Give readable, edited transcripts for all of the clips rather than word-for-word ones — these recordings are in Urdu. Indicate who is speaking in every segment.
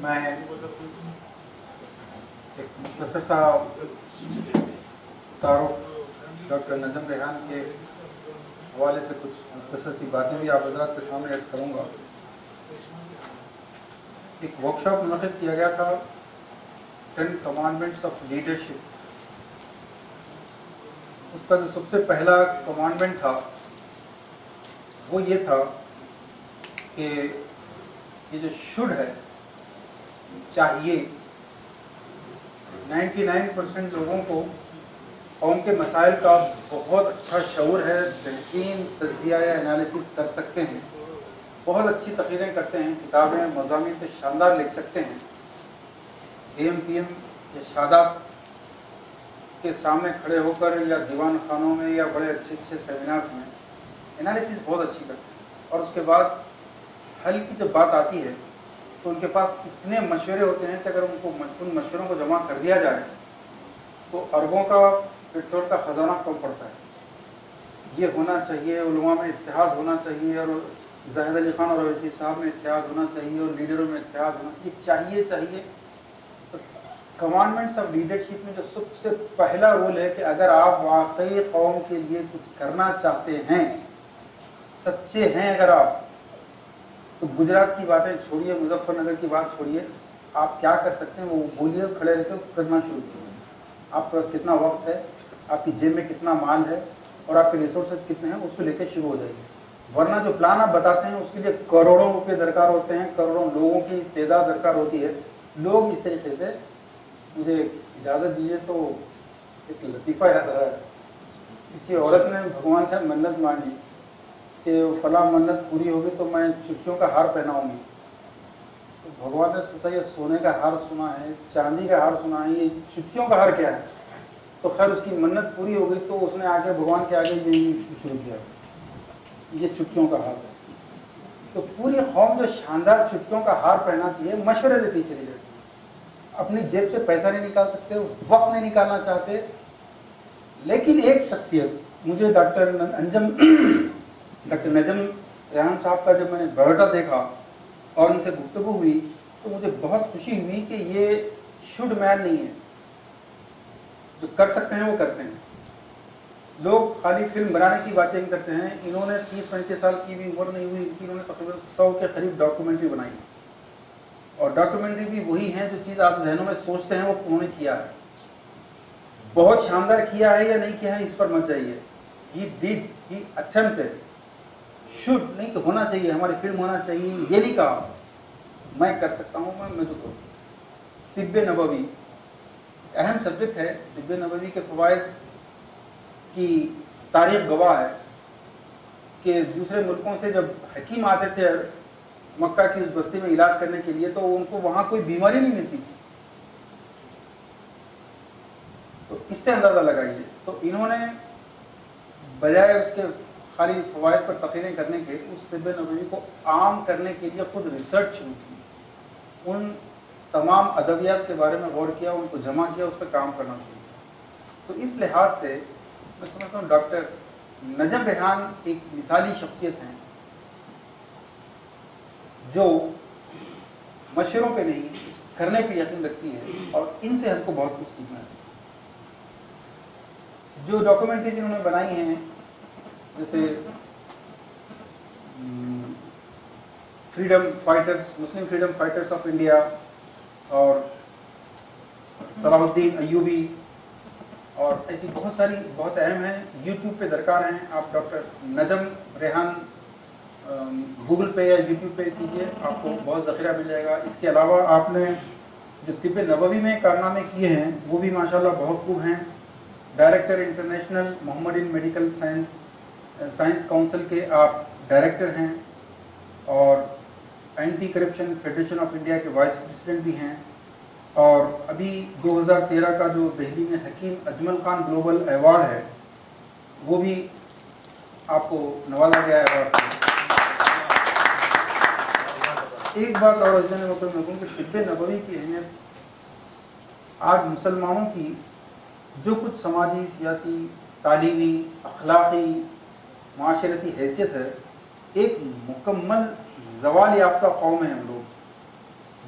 Speaker 1: میں ایک مختصر سا تعارف ڈاکٹر نجم ریحان کے حوالے سے کچھ مختصر سی باتیں بھی آپ حضرات کے سامنے عرض کروں گا۔ ایک ورکشاپ منعقد کیا گیا تھا 10 کمانڈمنٹس آف لیڈرشپ۔ اس کا جو سب سے پہلا کمانڈمنٹ تھا وہ یہ تھا کہ یہ جو شوڈ ہے، چاہیے 99% لوگوں کو قوم کے مسائل کا بہت اچھا شعور ہے، بہترین تجزیہ یا انالیسس کر سکتے ہیں، بہت اچھی تقریریں کرتے ہیں، کتابیں مضامین پہ شاندار لکھ سکتے ہیں۔ AM/PM یا شاداب کے سامنے کھڑے ہو کر یا دیوان خانوں میں یا بڑے اچھے اچھے سیمینارز میں انالیسس بہت اچھی کرتے ہیں، اور اس کے بعد حل کی جب بات آتی ہے تو ان کے پاس اتنے مشورے ہوتے ہیں کہ اگر ان مشوروں کو جمع کر دیا جائے تو اربوں کا پٹرول کا خزانہ کم پڑتا ہے۔ یہ ہونا چاہیے، علماء میں اتحاد ہونا چاہیے، اور زاہد علی خان اور اویسی صاحب میں اتحاد ہونا چاہیے، اور لیڈروں میں اتحاد ہونا چاہیے۔ تو کمانڈمنٹس آف لیڈرشپ میں جو سب سے پہلا رول ہے کہ اگر آپ واقعی قوم کے لیے کچھ کرنا چاہتے ہیں، سچے ہیں اگر آپ، تو گجرات کی باتیں چھوڑیے، مظفر نگر کی بات چھوڑیے، آپ کیا کر سکتے ہیں وہ بولیے، کھڑے رہتے کرنا شروع کیجیے۔ آپ کے پاس کتنا وقت ہے، آپ کی جیب میں کتنا مال ہے، اور آپ کے ریسورسز کتنے ہیں، اس کو لے کے شروع ہو جائیے۔ ورنہ جو پلان آپ بتاتے ہیں اس کے لیے کروڑوں روپے درکار ہوتے ہیں، کروڑوں لوگوں کی تعداد درکار ہوتی ہے۔ لوگ اس طریقے سے، مجھے اجازت دیجیے تو ایک لطیفہ یاد آ رہا ہے۔ کسی عورت نے بھگوان سے منت مانگی کہ فلاں منت پوری ہوگی تو میں چٹکیوں کا ہار پہناؤں گی۔ تو بھگوان نے سوچا یہ سونے کا ہار سنا ہے، چاندی کا ہار سنا ہے، یہ چٹکیوں کا ہار کیا ہے؟ تو خیر اس کی منت پوری ہو گئی تو اس نے آگے بھگوان کے آگے یہ شروع کیا، یہ چٹکیوں کا ہار ہے۔ تو پوری قوم جو شاندار چٹکیوں کا ہار پہناتی ہے، مشورے دیتی چلی جاتی ہے، اپنی جیب سے پیسہ نہیں نکال سکتے، وقت نہیں نکالنا چاہتے۔ لیکن ایک شخصیت، مجھے ڈاکٹر نجم ریحان صاحب کا جب میں نے بایوڈاٹا دیکھا اور ان سے گفتگو ہوئی تو مجھے بہت خوشی ہوئی کہ یہ شوڈ مین نہیں ہے، جو کر سکتے ہیں وہ کرتے ہیں۔ لوگ خالی فلم بنانے کی باتیں کرتے ہیں، انہوں نے 30-35 سال کی بھی عمر نہیں ہوئی ان کی، انہوں نے تقریباً 100 کے قریب ڈاکومنٹری بنائی، اور ڈاکومنٹری بھی وہی ہیں جو چیز آپ ذہنوں میں سوچتے ہیں وہ انہوں نے کیا ہے۔ بہت شاندار کیا ہے یا نہیں کیا ہے اس پر مت جائیے، ہی attempted، شوڈ نہیں کہ ہونا چاہیے، ہماری فلم ہونا چاہیے، یہ نہیں کہا میں کر سکتا ہوں، میں جو کروں۔ طب نبوی اہم سبجیکٹ ہے، طب نبوی کے فوائد کی تاریخ گواہ ہے کہ دوسرے ملکوں سے جب حکیم آتے تھے مکہ کی اس بستی میں علاج کرنے کے لیے تو ان کو وہاں کوئی بیماری نہیں ملتی تھی۔ تو اس سے اندازہ لگائیے۔ تو انہوں نے بجائے اس کے خالی فوائد پر تقریریں کرنے کے، اس طب نبوی کو عام کرنے کے لیے خود ریسرچ شروع کی، ان تمام ادویات کے بارے میں غور کیا، ان کو جمع کیا، اس پہ کام کرنا شروع کیا۔ تو اس لحاظ سے میں سمجھتا ہوں ڈاکٹر نجم ریحان ایک مثالی شخصیت ہیں جو مشوروں پہ نہیں کرنے پہ یقین رکھتی ہے، اور ان سے ہم کو بہت کچھ سیکھنا چاہیے۔ جو ڈاکومنٹری انہوں نے بنائی ہیں، جیسے freedom fighters, Muslim freedom fighters of India, اور صلاح الدین ایوبی، اور ایسی بہت ساری بہت اہم ہیں، یوٹیوب پہ درکار ہیں۔ آپ ڈاکٹر نجم ریحان گوگل پہ یا یوٹیوب پہ کیجیے، آپ کو بہت ذخیرہ مل جائے گا۔ اس کے علاوہ آپ نے جو طب نبوی میں کارنامے کیے ہیں وہ بھی ماشاءاللہ بہت خوب ہیں۔ Director international Mohammedan medical science council کے آپ ڈائریکٹر ہیں، اور anti corruption federation of India کے وائس پریزیڈنٹ بھی ہیں، اور ابھی 2013 کا جو دہلی میں حکیم اجمل خان گلوبل ایوارڈ ہے وہ بھی آپ کو نوازا گیا ہے ایوارڈ سے۔ ایک بات اور اس میں کہوں کہ طب نبوی کی اہمیت آج مسلمانوں کی جو کچھ سماجی، سیاسی، تعلیمی، اخلاقی، معاشرتی حیثیت ہے، ایک مکمل زوال یافتہ قوم ہے ہم لوگ۔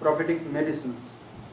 Speaker 1: prophetic medicines,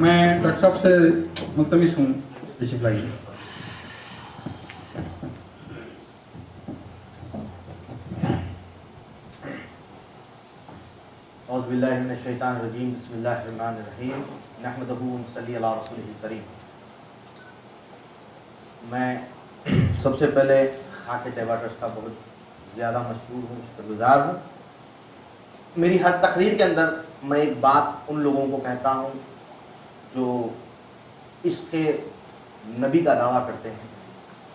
Speaker 1: میں ڈاکٹر صاحب سے ملتمس ہوں تشریف لائیے.
Speaker 2: اعوذ باللہ من الشیطان الرجیم بسم اللہ الرحمن الرحیم نحمدہ ونصلی علی رسولہ الکریم. میں سب سے پہلے خاک طیبہ ٹرسٹ کا بہت زیادہ مشکور ہوں، شکر گزار ہوں. میری ہر تقریر کے اندر میں ایک بات ان لوگوں کو کہتا ہوں جو عشق نبی کا دعویٰ کرتے ہیں،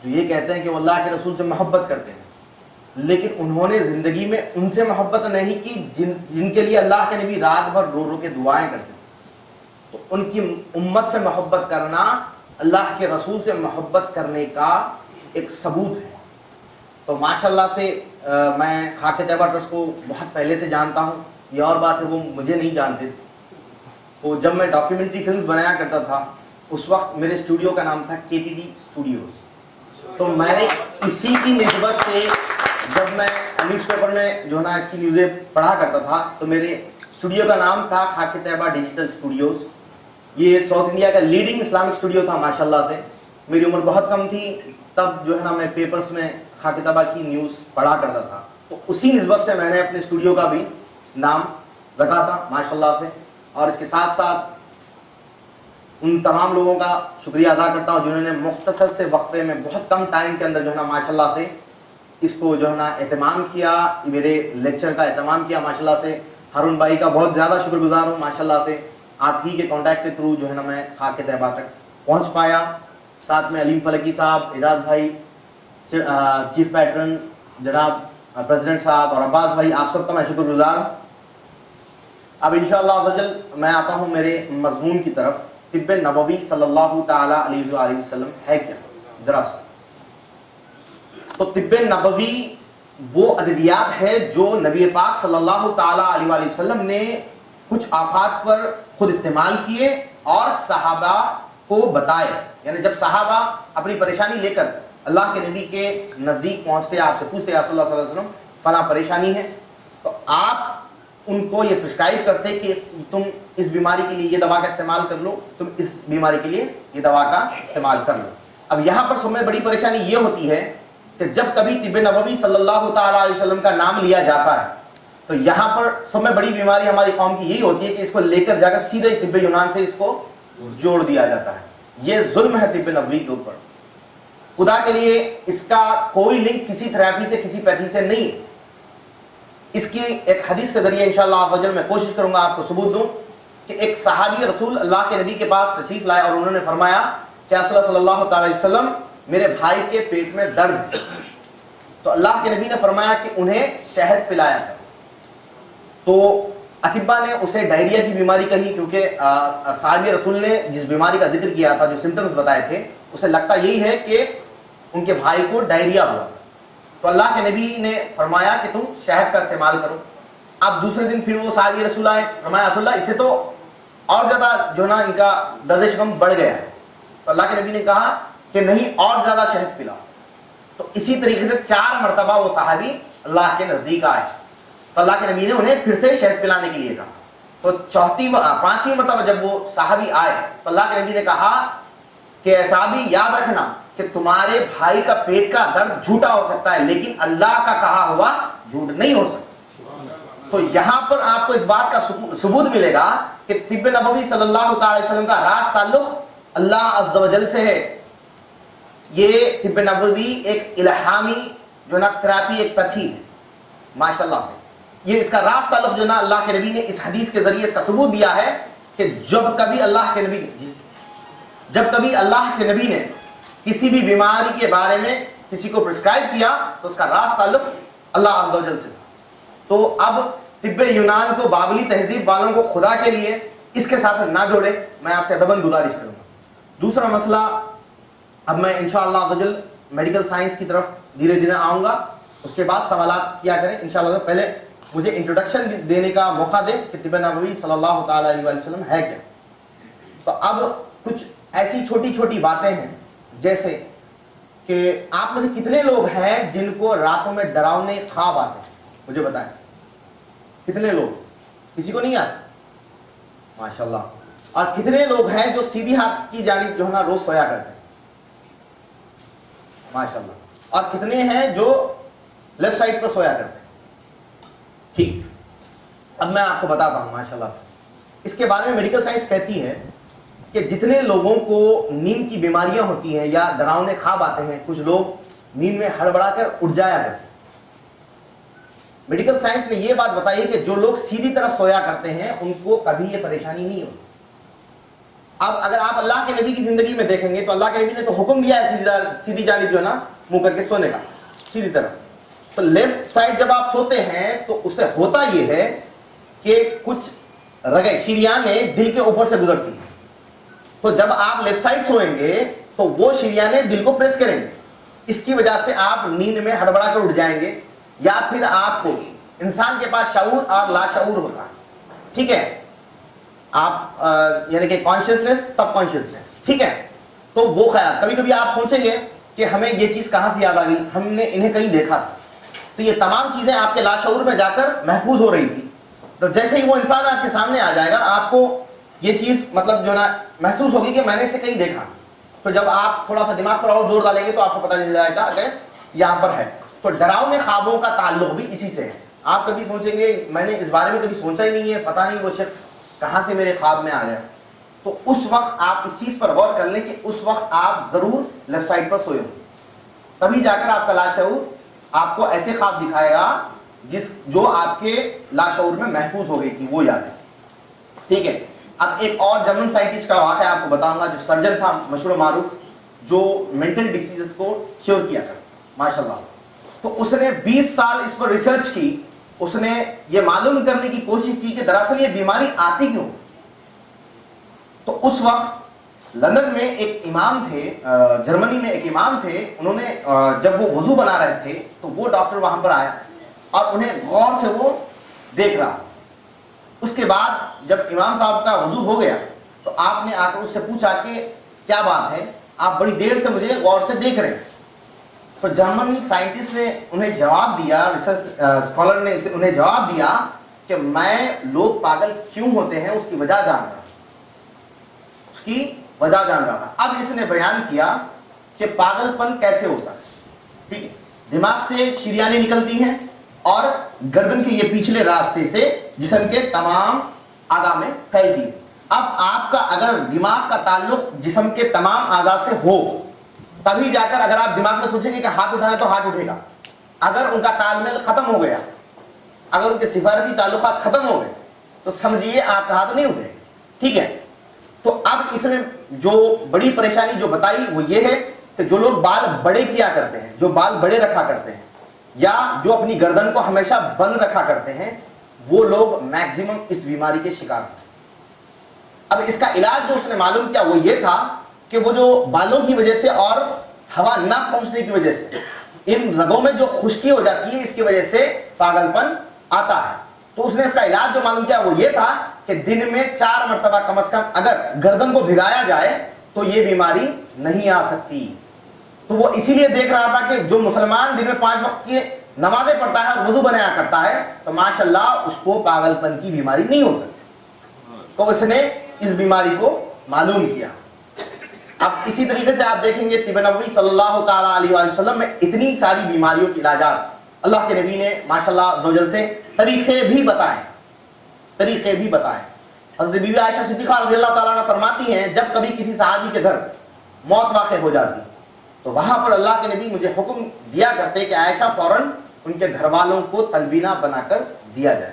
Speaker 2: جو یہ کہتے ہیں کہ وہ اللہ کے رسول سے محبت کرتے ہیں، لیکن انہوں نے زندگی میں ان سے محبت نہیں کی جن کے لیے اللہ کے نبی رات بھر رو رو کے دعائیں کرتے ہیں. تو ان کی امت سے محبت کرنا اللہ کے رسول سے محبت کرنے کا ایک ثبوت ہے. تو ماشاءاللہ سے میں خاک طیبہ ٹرسٹ کو بہت پہلے سے جانتا ہوں. یہ اور بات ہے وہ مجھے نہیں جانتے. تو جب میں ڈاکیومنٹری فلم بنایا کرتا تھا اس وقت میرے اسٹوڈیو کا نام تھا KTD اسٹوڈیوز. تو میں نے اسی کی نسبت سے جب میں نیوز پیپر میں جو ہے نا اس کی نیوزیں پڑھا کرتا تھا تو میرے اسٹوڈیو کا نام تھا خاک طیبہ ڈیجیٹل اسٹوڈیوز. یہ ساؤتھ انڈیا کا لیڈنگ اسلامک اسٹوڈیو تھا ماشاءاللہ سے. میری عمر بہت کم تھی تب جو ہے نا میں پیپرز میں خاک طیبہ کی نیوز پڑھا کرتا تھا. تو اسی نسبت سے میں نے اپنے اسٹوڈیو کا بھی نام رکھا تھا ماشاءاللہ سے. اور اس کے ساتھ ساتھ ان تمام لوگوں کا شکریہ ادا کرتا ہوں جنہوں نے مختصر سے وقفے میں بہت کم ٹائم کے اندر جو ہے نا ماشاءاللہ سے اس کو جو ہے نا اہتمام کیا، میرے لیکچر کا اہتمام کیا ماشاءاللہ سے. ہارون بھائی کا بہت زیادہ شکر گزار ہوں ماشاءاللہ سے. آپ ہی کے کانٹیکٹ کے تھرو جو ہے نا میں خاک طیبہ تک پہنچ پایا. ساتھ میں علیم فلکی صاحب، اعجاز بھائی، چیف پیٹرن جناب پریزیڈنٹ صاحب اور عباس بھائی، آپ سب کا میں شکر گزار ہوں. اب انشاءاللہ عزوجل میں آتا ہوں میرے مضمون کی طرف. طب نبوی صلی اللہ تعالی علیہ وآلہ وسلم ہے کیا؟ دراصل تو طب نبوی وہ ادویات ہے جو نبی پاک صلی اللہ تعالی علیہ وآلہ وسلم نے کچھ آفات پر خود استعمال کیے اور صحابہ کو بتائے. یعنی جب صحابہ اپنی پریشانی لے کر اللہ کے نبی کے نزدیک پہنچتے، آپ سے پوچھتے یا صلی اللہ علیہ وسلم فلاں پریشانی ہے، تو آپ ان کو یہ پرسکرائب کرتے کہ تم اس بیماری کے لیے یہ دوا کا استعمال کر لو، تم اس بیماری کے لیے یہ دوا کا استعمال کر لو. اب یہاں پر سب میں بڑی پریشانی یہ ہوتی ہے کہ جب کبھی طب نبوی صلی اللہ تعالی علیہ وسلم کا نام لیا جاتا ہے تو یہاں پر سب میں بڑی بیماری ہماری قوم کی یہی ہوتی ہے کہ اس کو لے کر جا کر سیدھے طب یونان سے اس کو جوڑ دیا جاتا ہے. یہ ظلم ہے طب نبوی کے اوپر. خدا کے لیے اس کا کوئی لنک کسی تھراپی سے کسی پیتھی سے نہیں. اس کی ایک حدیث کے ذریعے انشاءاللہ عزوجل میں کوشش کروں گا آپ کو ثبوت دوں کہ ایک صحابی رسول اللہ کے نبی کے پاس تشریف لائے اور انہوں نے فرمایا کہ صلی اللہ تعالی علیہ وسلم میرے بھائی کے پیٹ میں درد ہے. تو اللہ کے نبی نے فرمایا کہ انہیں شہد پلایا ہے. تو اطباء نے اسے ڈائریا کی بیماری کہی کیونکہ صحابی رسول نے جس بیماری کا ذکر کیا تھا، جو سمٹمز بتائے تھے، اسے لگتا یہی ہے کہ ان کے بھائی کو ڈائریا ہوا. تو اللہ کے نبی نے فرمایا کہ تم شہد کا استعمال کرو. اب دوسرے دن پھر وہ صحابی رسول آئے، فرمایا رسول اللہ اسے تو اور زیادہ جو نا ان کا درد شکم بڑھ گیا ہے. تو اللہ کے نبی نے کہا کہ نہیں، اور زیادہ شہد پلاؤ. تو اسی طریقے سے 4 مرتبہ وہ صحابی اللہ کے نزدیک آئے تو اللہ کے نبی نے انہیں پھر سے شہد پلانے کے لیے کہا. تو 5ویں مرتبہ جب وہ صحابی آئے تو اللہ کے نبی نے کہا کہ اے صحابی یاد رکھنا کہ تمہارے بھائی کا پیٹ کا درد جھوٹا ہو سکتا ہے لیکن اللہ کا کہا ہوا جھوٹ نہیں ہو سکتا. تو یہاں پر آپ کو اس بات کا ثبوت ملے گا کہ طب نبوی صلی اللہ تعالی علیہ وسلم کا راز تعلق اللہ عز و جل سے ہے. یہ طب نبوی ایک الہامی جو نا تھراپی ایک پتھی ہے ماشاءاللہ سے. یہ اس کا راز تعلق جو نا اللہ کے نبی نے اس حدیث کے ذریعے اس کا ثبوت دیا ہے کہ جب کبھی اللہ کے نبی نے کسی بھی بیماری کے بارے میں کسی کو پرسکرائب کیا تو اس کا راز تعلق اللہ عز و جل سے. تو اب طب یونان کو بابلی تہذیب والوں کو خدا کے لیے اس کے ساتھ نہ جوڑے، میں آپ سے ادباً گزارش کروں گا. دوسرا مسئلہ، اب میں انشاءاللہ عز و جل میڈیکل سائنس کی طرف دھیرے دھیرے آؤں گا، اس کے بعد سوالات کیا کریں انشاءاللہ. پہلے مجھے انٹروڈکشن دینے کا موقع دیں کہ طب نبوی صلی اللہ تعالی علیہ وسلم ہے کیا. تو اب کچھ ایسی چھوٹی چھوٹی باتیں ہیں جیسے کہ آپ میں سے کتنے لوگ ہیں جن کو راتوں میں ڈراؤنے خواب آتے ہیں؟ مجھے بتائیں کتنے لوگ؟ کسی کو نہیں آتے؟ ماشاءاللہ. اور کتنے لوگ ہیں جو سیدھی ہاتھ کی جانب جو ہے نا روز سویا کرتے ہیں ماشاءاللہ, اور کتنے ہیں جو لیفٹ سائڈ پر سویا کرتے ہیں. ٹھیک, اب میں آپ کو بتاتا ہوں ماشاءاللہ سے اس کے بارے میں. میڈیکل سائنس کہتی ہے کہ جتنے لوگوں کو نیند کی بیماریاں ہوتی ہیں یا ڈراؤنے خواب آتے ہیں, کچھ لوگ نیند میں ہڑبڑا کر اٹھ جایا کرتے ہیں. میڈیکل سائنس نے یہ بات بتائی ہے کہ جو لوگ سیدھی طرف سویا کرتے ہیں ان کو کبھی یہ پریشانی نہیں ہوتی. اب اگر آپ اللہ کے نبی کی زندگی میں دیکھیں گے تو اللہ کے نبی نے تو حکم دیا ہے سیدھی جانب جو ہے نا منہ کر کے سونے کا, سیدھی طرف. تو لیفٹ سائڈ جب آپ سوتے ہیں تو اس سے ہوتا یہ ہے کہ کچھ رگیں شریانیں دل کے اوپر سے گزرتی ہیں. تو جب آپ لیفٹ سائڈ سوئیں گے تو وہ شریانیں دل کو پریس کریں گے. اس کی وجہ سے آپ نیند میں ہڑبڑا کر اٹھ جائیں گے, یا پھر آپ کو, انسان کے پاس شعور اور لاشعور ہوتا ہے, ٹھیک ہے, آپ یعنی کہ کانشیسنس سب کانشیسنس, ٹھیک ہے. تو وہ خیال کبھی کبھی آپ سوچیں گے کہ ہمیں یہ چیز کہاں سے یاد آ گئی, ہم نے انہیں کہیں دیکھا تھا. تو یہ تمام چیزیں آپ کے لاشعور میں جا کر محفوظ ہو رہی تھی. تو جیسے ہی وہ انسان آپ کے سامنے آ جائے گا آپ کو یہ چیز مطلب جو نا محسوس ہوگی کہ میں نے اسے کہیں دیکھا. تو جب آپ تھوڑا سا دماغ پر اور زور ڈالیں گے تو آپ کو پتہ چل جائے گا کہ یہاں پر ہے. تو ڈراؤنے خوابوں کا تعلق بھی اسی سے ہے. آپ کبھی سوچیں گے میں نے اس بارے میں کبھی سوچا ہی نہیں ہے, پتہ نہیں وہ شخص کہاں سے میرے خواب میں آ گیا. تو اس وقت آپ اس چیز پر غور کر لیں کہ اس وقت آپ ضرور لیفٹ سائڈ پر سوئے ہوں, تبھی جا کر آپ کا لاشعور آپ کو ایسے خواب دکھائے گا جو آپ کے لاشعور میں محفوظ ہو گئی تھی وہ یاد ہے, ٹھیک ہے. اب ایک اور جرمن سائنٹسٹ کا واقعہ آپ کو بتاؤں گا جو سرجن تھا مشہور و معروف, جو مینٹل ڈیزیز کو کیور کیا تھا ماشاءاللہ. تو اس نے 20 سال اس پر ریسرچ کی. اس نے یہ معلوم کرنے کی کوشش کی کہ دراصل یہ بیماری آتی کیوں. تو اس وقت لندن میں ایک امام تھے, جرمنی میں ایک امام تھے, انہوں نے جب وہ وضو بنا رہے تھے تو وہ ڈاکٹر وہاں پر آیا اور انہیں غور سے وہ دیکھ رہا. اس کے بعد جب امام صاحب کا وضو ہو گیا تو آپ نے آ کر اس سے پوچھا کہ کیا بات ہے, آپ بڑی دیر سے مجھے غور سے دیکھ رہے ہیں. تو جرمن سائنٹسٹ نے انہیں جواب دیا, ریسرچ اسکالر نے انہیں جواب دیا کہ میں لوگ پاگل کیوں ہوتے ہیں اس کی وجہ جان رہا تھا. اب اس نے بیان کیا کہ پاگل پن کیسے ہوتا ہے. ٹھیک ہے, دماغ سے شریانیں نکلتی ہیں اور گردن کے یہ پچھلے راستے سے جسم کے تمام اعضاء میں پھیلتی ہے. اب آپ کا اگر دماغ کا تعلق جسم کے تمام اعضاء سے ہو تبھی جا کر اگر آپ دماغ میں سوچیں گے کہ ہاتھ اٹھانا تو ہاتھ اٹھے گا. اگر ان کا تال میل ختم ہو گیا, اگر ان کے سفارتی تعلقات ختم ہو گئے تو سمجھیے آپ کا ہاتھ نہیں اٹھے. ٹھیک ہے, تو اب اس میں جو بڑی پریشانی جو بتائی وہ یہ ہے کہ جو لوگ بال بڑے کیا کرتے ہیں, جو بال بڑے رکھا کرتے ہیں, یا جو اپنی گردن کو ہمیشہ بند رکھا کرتے ہیں, وہ لوگ میکسیمم اس بیماری کے شکار ہیں. اب اس کا علاج جو اس نے معلوم کیا وہ یہ تھا کہ وہ جو بالوں کی وجہ سے اور ہوا نہ پہنچنے کی وجہ سے ان رگوں میں جو خشکی ہو جاتی ہے, اس کی وجہ سے پاگل پن آتا ہے. تو اس نے اس کا علاج جو معلوم کیا وہ یہ تھا کہ دن میں 4 مرتبہ کم از کم اگر گردن کو بھگایا جائے تو یہ بیماری نہیں آ سکتی. تو وہ اسی لیے دیکھ رہا تھا کہ جو مسلمان دن میں 5 وقت کی نمازیں پڑھتا ہے, وضو بنایا کرتا ہے, تو ماشاءاللہ اس کو پاگل پن کی بیماری نہیں ہو سکتی. تو اس نے اس بیماری کو معلوم کیا. اب اسی طریقے سے آپ دیکھیں گے طب نبوی صلی اللہ تعالی علیہ وآلہ وسلم میں اتنی ساری بیماریوں کے علاجات اللہ کے نبی نے ماشاءاللہ عزوجل سے طریقے بھی بتائے. حضرت بی بی عائشہ صدیقہ رضی اللہ تعالیٰ عنہ فرماتی ہیں جب کبھی کسی صحابی کے گھر موت واقع ہو جاتی تو وہاں پر اللہ کے نبی مجھے حکم دیا کرتے کہ عائشہ فوراً ان کے گھر والوں کو تلبینہ بنا کر دیا جائے.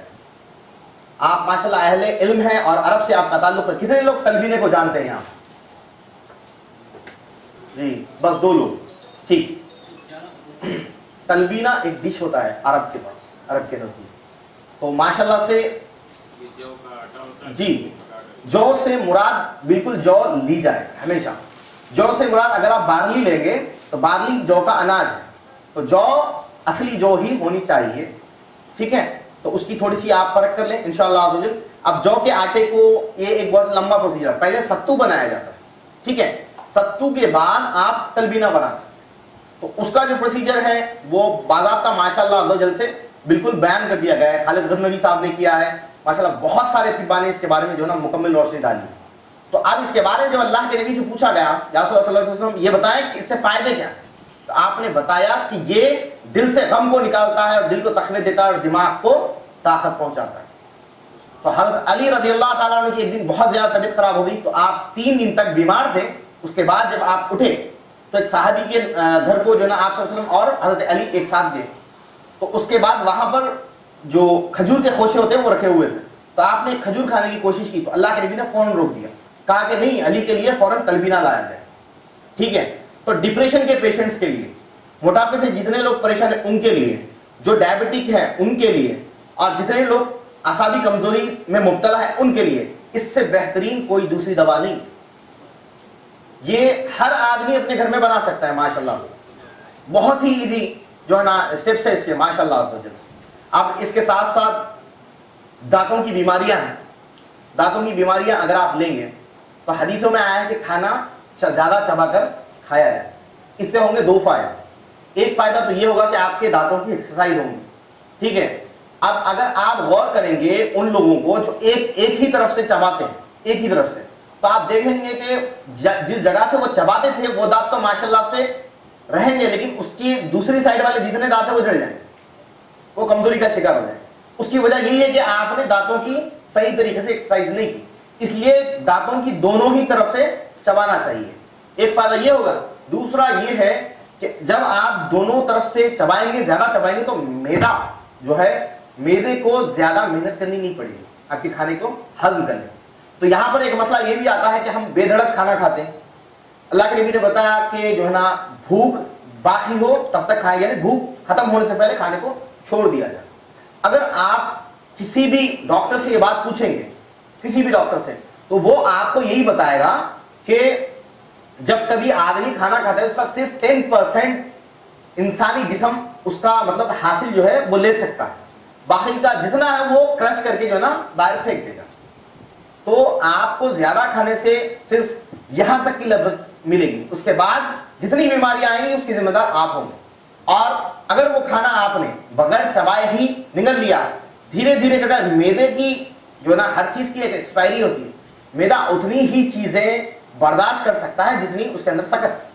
Speaker 2: آپ ماشاءاللہ اہل علم ہیں اور عرب سے آپ کا تعلق ہے. کتنے لوگ تلبینے کو جانتے ہیں یہاں؟ جی بس 2 لوگ. ٹھیک, تلبینہ ایک ڈش ہوتا ہے عرب کے پاس, عرب کے نزدیک. تو ماشاءاللہ سے جی جو سے مراد بالکل جو لی جائے ہمیشہ. جو سے مراد اگر آپ بارلی لیں گے تو بارلی جو کا اناج ہے, تو جو اصلی جو ہی ہونی چاہیے. ٹھیک ہے, تو اس کی تھوڑی سی آپ فرق کر لیں انشاءاللہ. اب جو کے آٹے کو یہ ایک بہت لمبا پروسیجر, پہلے ستو بنایا جاتا ہے. ٹھیک ہے, ستو کے بعد آپ تلبینہ بنا سکتے. تو اس کا جو پروسیجر ہے وہ باضابطہ ماشاءاللہ عزوجل سے بالکل بیان کر دیا گیا ہے. خالد غزنوی صاحب نے کیا ہے ماشاءاللہ. بہت سارے طباء نے اس کے بارے میں جو ہے نا مکمل روشنی ڈالی. تو اب اس کے بارے میں جب اللہ کے نبی سے پوچھا گیا یا صلی اللہ علیہ وسلم یہ بتائیں کہ اس سے فائدے کیا ہیں، تو آپ نے بتایا کہ یہ دل سے غم کو نکالتا ہے اور دل کو تقویت دیتا ہے اور دماغ کو طاقت پہنچاتا ہے۔ تو حضرت علی رضی اللہ تعالیٰ عنہ کی ایک دن بہت زیادہ طبیعت خراب ہو گئی، تو آپ 3 دن تک بیمار تھے۔ اس کے بعد جب آپ اٹھے تو ایک صحابی کے گھر کو جو نا آپ صلی اللہ علیہ وسلم اور حضرت علی ایک ساتھ گئے، تو اس کے بعد وہاں پر جو کھجور کے خوشے ہوتے ہیں وہ رکھے ہوئے تھے، تو آپ نے کھجور کھانے کی کوشش کی، تو اللہ کے نبی نے فوراً روک دیا، کہا کہ نہیں، علی کے لیے فوراً تلبینہ لایا جائے، ٹھیک ہے۔ تو ڈپریشن کے پیشنٹس کے لیے، موٹاپے سے جتنے لوگ پریشان ہیں ان کے لیے، جو ڈائبٹک ہے ان کے لیے، اور جتنے لوگ اعصابی کمزوری میں مبتلا ہے ان کے لیے اس سے بہترین کوئی دوسری دوا نہیں۔ یہ ہر آدمی اپنے گھر میں بنا سکتا ہے ماشاءاللہ، بہت ہی ایزی جو ہے نا اسٹیپس ہے اس کے ماشاءاللہ۔ اب اس کے ساتھ ساتھ دانتوں کی بیماریاں ہیں، دانتوں کی بیماریاں اگر آپ لیں گے تو حدیثوں میں آیا ہے کہ کھانا زیادہ چبا کر کھایا جائے، اس سے ہوں گے 2 فائدے۔ ایک فائدہ تو یہ ہوگا کہ آپ کے دانتوں کی ایکسرسائز ہوں گی، ٹھیک ہے۔ اب اگر آپ غور کریں گے ان لوگوں کو جو ایک ہی طرف سے چباتے ہیں، ایک ہی طرف سے، تو آپ دیکھیں گے کہ جس جگہ سے وہ چباتے تھے وہ دانت تو ماشاءاللہ سے رہیں گے، لیکن اس کی دوسری سائڈ والے جتنے دانت ہیں وہ جڑ جائیں گے، وہ کمزوری کا شکار ہو جائیں۔ اس کی وجہ یہی ہے کہ آپ نے دانتوں کی صحیح طریقے سے ایکسرسائز نہیں کی، اس لیے دانتوں کی دونوں ہی طرف سے چبانا چاہیے، ایک فائدہ یہ ہوگا۔ دوسرا یہ ہے کہ جب آپ دونوں طرف سے چبائیں گے، زیادہ چبائیں گے، تو میدا جو ہے، میدے کو زیادہ محنت کرنی نہیں پڑے گی آپ کے کھانے کو ہضم کرنے۔ تو یہاں پر ایک مسئلہ یہ بھی آتا ہے کہ ہم بے دھڑک کھانا کھاتے ہیں۔ اللہ کے نبی نے بتایا کہ جو ہے نا بھوک باقی ہو تب تک کھائیں، یعنی بھوک ختم ہونے سے پہلے کھانے کو چھوڑ دیا جائے۔ اگر آپ کسی بھی ڈاکٹر سے یہ بات پوچھیں گے، کسی بھی ڈاکٹر سے، تو وہ آپ کو یہی بتائے گا کہ جب کبھی آدمی کھانا کھاتا ہے اس کا صرف 10% انسانی جسم اس کا مطلب حاصل جو ہے وہ لے سکتا ہے، باقی کا جتنا ہے وہ کرش کر کے جو ہے نا باہر پھینک دے گا۔ تو آپ کو زیادہ کھانے سے صرف یہاں تک کی لذت ملے گی، اس کے بعد جتنی بیماریاں آئیں گی اس کی ذمہ دار آپ ہوں گے۔ اور اگر وہ کھانا آپ نے بغیر چبائے ہی نگل لیا، دھیرے دھیرے کر میدے کی جو ہے نا ہر چیز کی ایک ایکسپائری ہوتی ہے، میدا اتنی ہی چیزیں برداشت کر سکتا ہے جتنی اس کے اندر سکت۔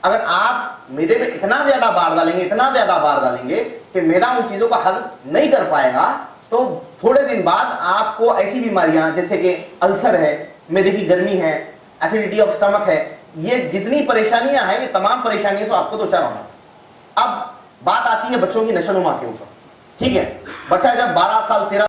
Speaker 2: اگر آپ میدے پہ اتنا زیادہ بار ڈالیں گے، اتنا زیادہ بار ڈالیں گے کہ میدا ان چیزوں کو ہضم نہیں کر پائے گا، تو تھوڑے دن بعد آپ کو ایسی بیماریاں جیسے کہ السر ہے، میدے کی گرمی ہے، ایسیڈیٹی آف اسٹمک ہے، یہ جتنی پریشانیاں ہیں یہ تمام پریشانیوں سے آپ کو دوچار ہونا۔ اب بات آتی ہے بچوں کی نشو و نما کے اوپر، ٹھیک ہے۔ بچہ جب 12 سال 13